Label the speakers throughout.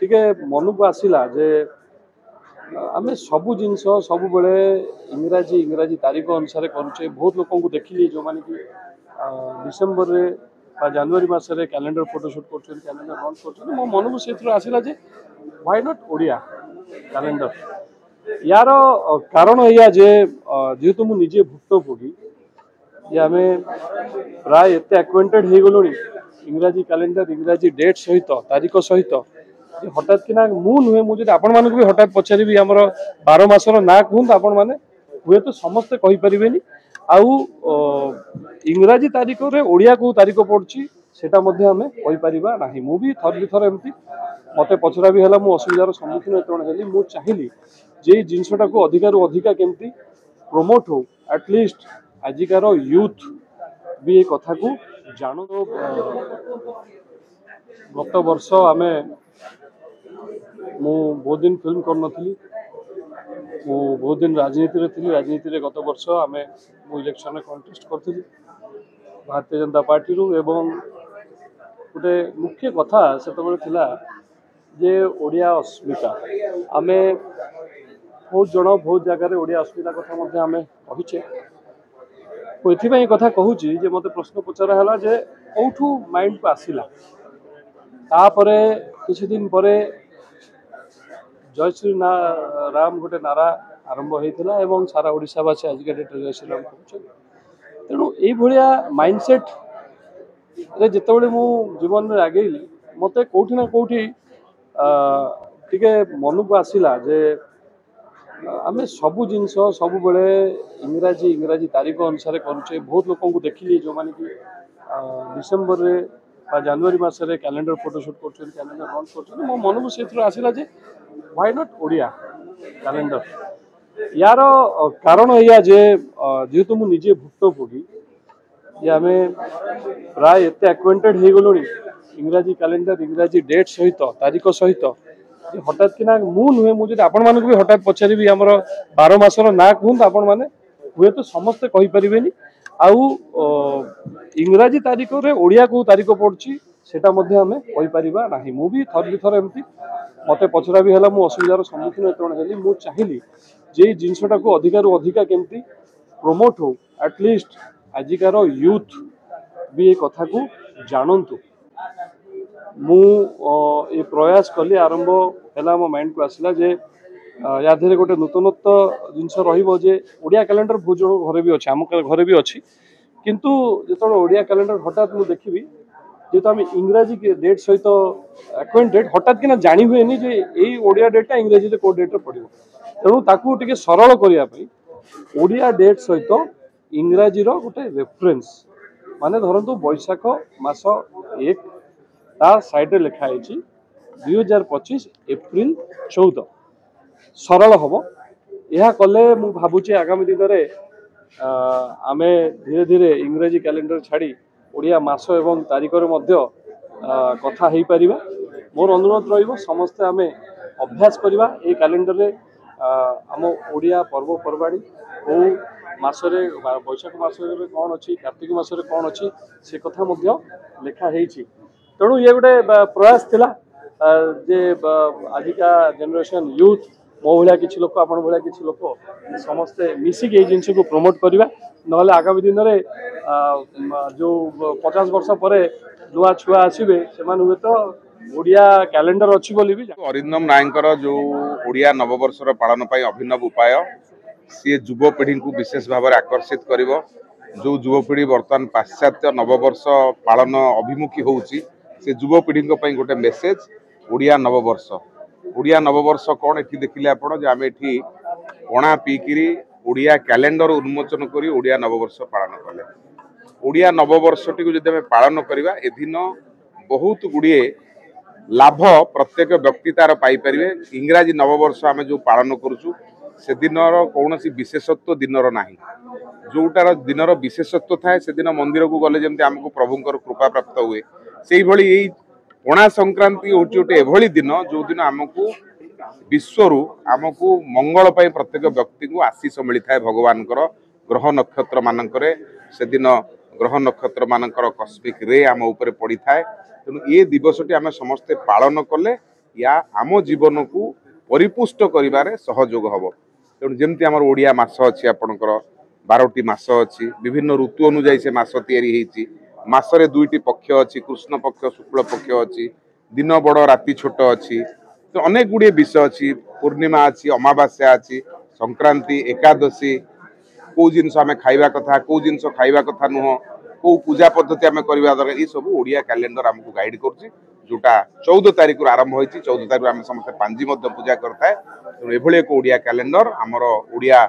Speaker 1: टिके मन को आसला जे आमे सबू जिनस सब बेले इंग्राजी इंग्राजी तारीख अनुसार करुचे। बहुत लोक को देखिली जो माने कि डिसेम्बर रे जनवरी मासरे कैलेंडर फोटोशूट कर कैलेंडर लॉन्च कर मो मन को से आसला जे व्हाई नॉट ओडिया कैलेंडर। यार कारण या जे जेहेतु मुझे निजे भुक्तभोगी ये आम प्राय एत एक्वेंटेड हो गलुणी इंग्राजी कैलेंडर इंग्राजी डेट सहित तारीख सहित हठात कि मु नुहे मुझे आपण मानक भी हठात पचारि आमर 12 मासर ना कहूँ आपण मैंने हुए तो समस्ते कहीपर आउ इंग्राजी तारीख रे ओडिया को तारीख पड़ी सेटा आम कहीपर ना मुझे थर थर एमती मत पचरा भी है मुझे असुविधार सम्मुखीन हेली मुझे चाहिए जे जिनसटा को अधिकार अधिका केमती प्रमोट हो एटलिस्ट आजिकार यूथ भी ये कथा को जान। गत वर्ष आम मु बहुत दिन फिल्म कर नी मु बहुत दिन राजनीति थी राजनीति गत वर्ष आम इलेक्शन में कंटेस्ट करी भारतीय जनता पार्टी रू एवं गोटे मुख्य कथा से जे ओडिया अस्मिता आम बहुत जन बहुत जगह ओडिया अस्मिता कथा आम कहीचे ये कथा कहूँ मत प्रश्न पचरा है जे कौठू माइंड को आसला तापर किसी दिन पर जय श्री राम गोटे नारा आरंभ होता है सारा ओडिशावासी आज के डेट जय श्री राम कहते तेणु ये माइंडसेट जिते मु जीवन में आगेली मत कौटी ना कौटी टिके मन को आसला जे आम सबू जिनस सब बेले इंग्राजी इंग्राजी तारीख अनुसार करुचे। बहुत लोक को देखिली जो माने कि डिसेम्बर रे जनवरी मासरे कैलेंडर फोटोशूट कर कैलेंडर लॉन्च कर मो मन को से आसला जे व्हाई नॉट ओडिया कैलेंडर। यार कारण या जे जेहेतु मुझे निजे भुक्तभोगी ये आम प्राय एत एक्वेंटेड हो गलुणी इंग्राजी कैलेंडर इंग्राजी डेट सहित तारीख सहित हठात कि मु नुहे मुझे आपण मानक भी हठात पचारि आमर 12 मासर ना कहूँ आपण मैंने हुए तो समस्ते कहीपर आउ इंग्राजी तारीख रे ओडिया को तारीख पड़ी सेटा आम कहीपर ना मुझे थर थर एमती मत पचरा भी है मुझे असुविधार सम्मुखीन हेली मुझे चाहिए जे जिनसटा को अधिकार अधिका केमती प्रमोट हो एटलिस्ट आजिकार यूथ भी ये कथा को जानतु। मु ये प्रयास कली आरंभ है मो माइंड को आसला जे या धीरे गोटे नूतनत्व जिनस रे ओडिया कैलेंडर बहुत जन घर भी अच्छे आम घर भी अच्छी किंतु जो ओडिया कैलेंडर हठात मुझे देखी जेहेतु आम इंग्राजी डेट सहित एक्वेंटेड हठात कि जानी हुए जे यही ओडिया डेटा इंग्राजी कौ डेट पड़ो तेणु ताकू टिके सरल करने ओडिया डेट सहित इंग्राजी गोटे रेफरेंस माने धरतु बैशाख मास 1 ता साइड लिखाई 2025 एप्रिल 14 सरल हम यह कले मु भावुचे आगामी दिन में आम धीरे धीरे इंग्राजी कैलेंडर छाड़ी ओडिया मास एवं तारीख कथा हो पार मोर अनुरोध रही समस्ते आम अभ्यास करवा ये कैलेंडर रे आम ओडिया पर्वपर्वाणी कौ मासरे बैशाख मासरे कौन अच्छी कार्तिक मासरे कौन अच्छी से कथा लिखाई तेणु ये गोटे प्रयास थिला जे आजिका जनरेशन यूथ मो भाया किसी लोक आपण भाया किसी लोक समस्ते मिसिक ये जिन को प्रमोट करवा ना आगामी दिन में जो 50 वर्ष पर नुआ छुआ आसवे से हुए तो ओडिया कैलेंडर अच्छी बोली भी
Speaker 2: अरिंदम नायकर जो ओडिया नववर्षर पालन अभिनव उपाय सी युवपीढ़ी को विशेष भाव में आकर्षित कर जो युवपीढ़ी बर्तमान पाश्चात्य नववर्ष पालन अभिमुखी होउची से युवपीढ़ी गोटे मेसेज ओडिया नववर्ष कौन ये देखिले आपण आम ये पणा पीकि ओडिया कैलेंडर उन्मोचन कर ओडिया नववर्ष पालन कले ओडिया नववर्ष टी जब पालन करवा ए दिन बहुत गुड़िए लाभ प्रत्येक व्यक्ति तार पाइपर इंग्राजी नववर्ष आम जो पालन करुचु से दिनर कौन विशेषत्व दिनर ना जोटार दिनर विशेषत्व थाए से दिन मंदिर को गले जमी आमको प्रभुंर कृपा प्राप्त हुए से यही पणा संक्रांति हूँ गोटे एभली दिन जो दिन आमको विश्व आमको मंगल प्रत्येक व्यक्ति को आशीष मिलता है भगवान ग्रह नक्षत्र मानक से दिन ग्रह नक्षत्र मानकर कस्मिक रे आम उपर पड़ी था तेणु ये दिवसटी आम समस्ते पालन कले या आम जीवन को परिपुष्ट करिबारे सहयोग हब। तेणु जमती आम ओडिया मास अच्छी आपणकर 12टी मास अच्छी विभिन्न ऋतु अनुजाई से मास तैयारी होती मासरे 2टी पक्ष अच्छी कृष्ण पक्ष शुक्ल पक्ष अच्छी दिन बड़ राति छोट अच्छी तो अनेक गुड़े विषय अच्छी पूर्णिमा अच्छी अमावास्या अच्छी संक्रांति एकादशी कौ जिन आम खाइबा कथा कौ जिन खाइबा कथा नुह कौ पूजा पद्धति आम करवा दरकार ये सब ओडिया कैलेंडर आमको गाइड कर जोटा 14 तारीख आरंभ होती 14 तारीख आम समस्त पांजी पूजा करता है तेणु एक ओडिया कैलेंडर आमर ओडिया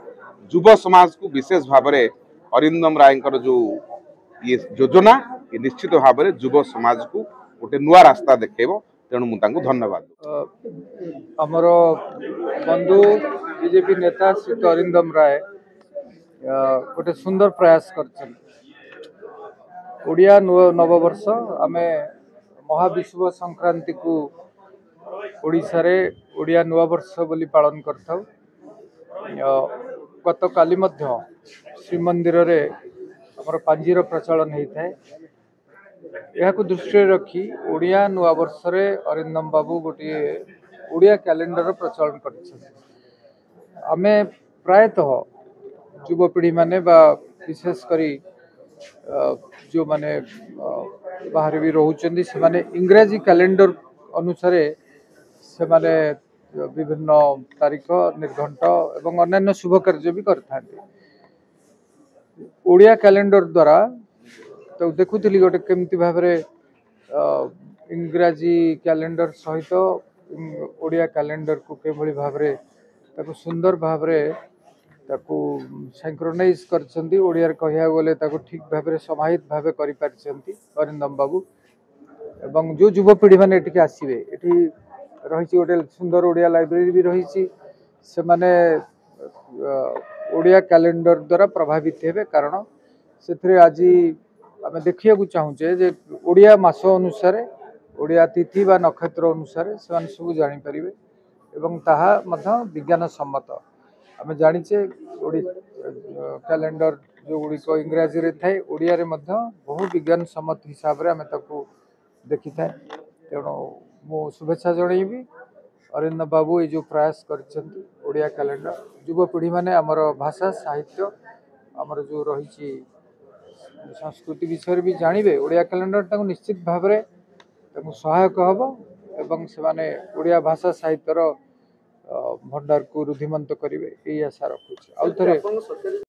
Speaker 2: युव समाज को विशेष भाव में अरिंदम राय जो ये योजना ये निश्चित भाव में युव समाज को गोटे नुआ रास्ता देखेब तेणु मुझे धन्यवाद
Speaker 3: आमर बंधु बीजेपी नेता श्री अरिंदम राय गोटे सुंदर प्रयास कर ओडिया नववर्ष आमे महाविश्व संक्रांति को ओडिशा रे ओडिया नववर्ष बोली पालन करथाउ। गत काली मध्य श्रीमंदिर रे हमर पांजीर प्रचलन होता है यह को दृष्टि रखी ओडिया नववर्ष रे अरिंदम बाबू गोटे ओडिया कैलेंडर प्रचलन कर आमे प्रायतः युवपीढ़ी माने बा विशेष करी जो माने बाहर भी रोचंदी से माने इंग्रजी कैलेंडर अनुसार से माने विभिन्न तारीख निर्घंट एवं अन्य शुभ कार्य भी करते ओडिया कैलेंडर द्वारा तो देखुली गोटे केमती भाव इंग्राजी कैलेंडर सहित ओडिया कैलेंडर को केभली भाव ताको सुंदर भाव सिंक्रोनाइज करछंती ओडिया कहिया गले ताको ठीक भाव समाहित भाव करि पारछंती अरिंदम बाबू एवं जो युवपीढ़ी माने एटिके आसीबे एटी रही गोटे सुंदर ओडिया लाइब्रेरी भी रही से माने ओडिया कैलेंडर द्वारा प्रभावित हेबे कारण से आज आम देखिया चाहूचे जे ओडिया मास अनुसार ओडिया तिथि बा नक्षत्र अनुसार से सब जानीपर एवं ताहा मध्य विज्ञान सम्मत आम जाचे कैलेंडर जो गुड़िक इंग्राजी रे थाए ओडिया रे मध्य बहु विज्ञान सम्मत हिसाब रे आम ताकू देखि थाए तेणु मु शुभेच्छा जनइबी अरिंदम बाबू ये जो प्रयास करछंती ओडिया कैलेंडर युवपीढ़ी माने आमर भाषा साहित्य आमर जो रही संस्कृति विषय भी जानवे ओडिया कैलेंडर ताकू निश्चित भाव में सहायक हम एवं से माने ओडिया भाषा साहित्यर भंडार को रुद्धिमंत करेंगे यही आशा रखुच्छे आउ थे